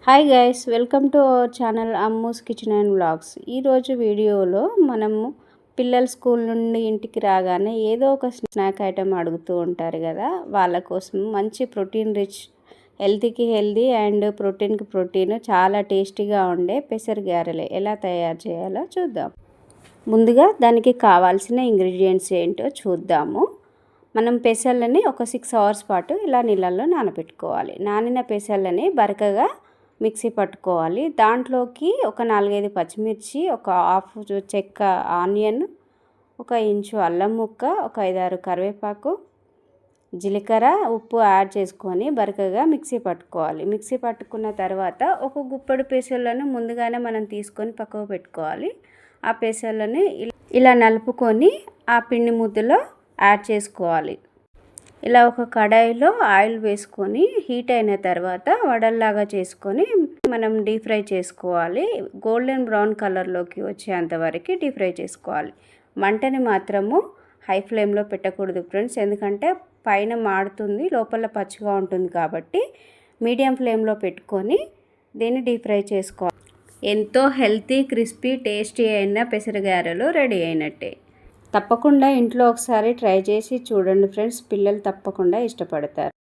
Hi guys, welcome to our channel Ammu's kitchen and vlogs. ఈరోజు వీడియోలో మనము పిల్లలు స్కూల్ నుండి ఇంటికి రాగానే ఏదో ఒక స్నాక్ ఐటెం అడుగుతూ ఉంటారు కదా, వాళ్ళ కోసం మంచి ప్రోటీన్ రిచ్, హెల్తీకి హెల్తీ అండ్ ప్రోటీన్కి ప్రోటీన్ చాలా టేస్టీగా ఉండే పెసర గారెలు ఎలా తయారు చేయాలో చూద్దాం. ముందుగా దానికి కావాల్సిన ఇంగ్రీడియంట్స్ ఏంటో చూద్దాము. మనం పెసర్లని ఒక 6 అవర్స్ పాటు ఇలా నీళ్ళల్లో నానబెట్టుకోవాలి. నానిన పెసర్లని బరకగా మిక్సీ పట్టుకోవాలి. దాంట్లోకి ఒక 4-5 పచ్చిమిర్చి, ఒక హాఫ్ చెక్క ఆనియన్, ఒక ఇంచు అల్లం ముక్క, ఒక 5-6 కరివేపాకు, జీలకర్ర, ఉప్పు యాడ్ చేసుకొని బరకగా మిక్సీ పట్టుకోవాలి. మిక్సీ పట్టుకున్న తర్వాత ఒక గుప్పెడు పెసర్లను ముందుగానే మనం తీసుకొని పక్కకు పెట్టుకోవాలి. ఆ పెసర్లని ఇలా నలుపుకొని ఆ పిండి ముద్దలో యాడ్ చేసుకోవాలి. ఇలా ఒక కడాయిలో ఆయిల్ వేసుకొని హీట్ అయిన తర్వాత వడల్లాగా చేసుకొని మనం డీప్ ఫ్రై చేసుకోవాలి. గోల్డెన్ బ్రౌన్ కలర్లోకి వచ్చేంత వరకు డీప్ ఫ్రై చేసుకోవాలి. మంటని మాత్రము హై ఫ్లేమ్లో పెట్టకూడదు ఫ్రెండ్స్, ఎందుకంటే పైన మాడుతుంది, లోపల పచ్చిగా ఉంటుంది కాబట్టి మీడియం ఫ్లేమ్లో పెట్టుకొని దీన్ని డీప్ ఫ్రై చేసుకోవాలి. ఎంతో హెల్తీ, క్రిస్పీ, టేస్టీ అయిన పెసరగారెలు రెడీ అయినట్టే. తప్పకుండా ఇంట్లో ఒకసారి ట్రై చేసి చూడండి ఫ్రెండ్స్, పిల్లలు తప్పకుండా ఇష్టపడతారు.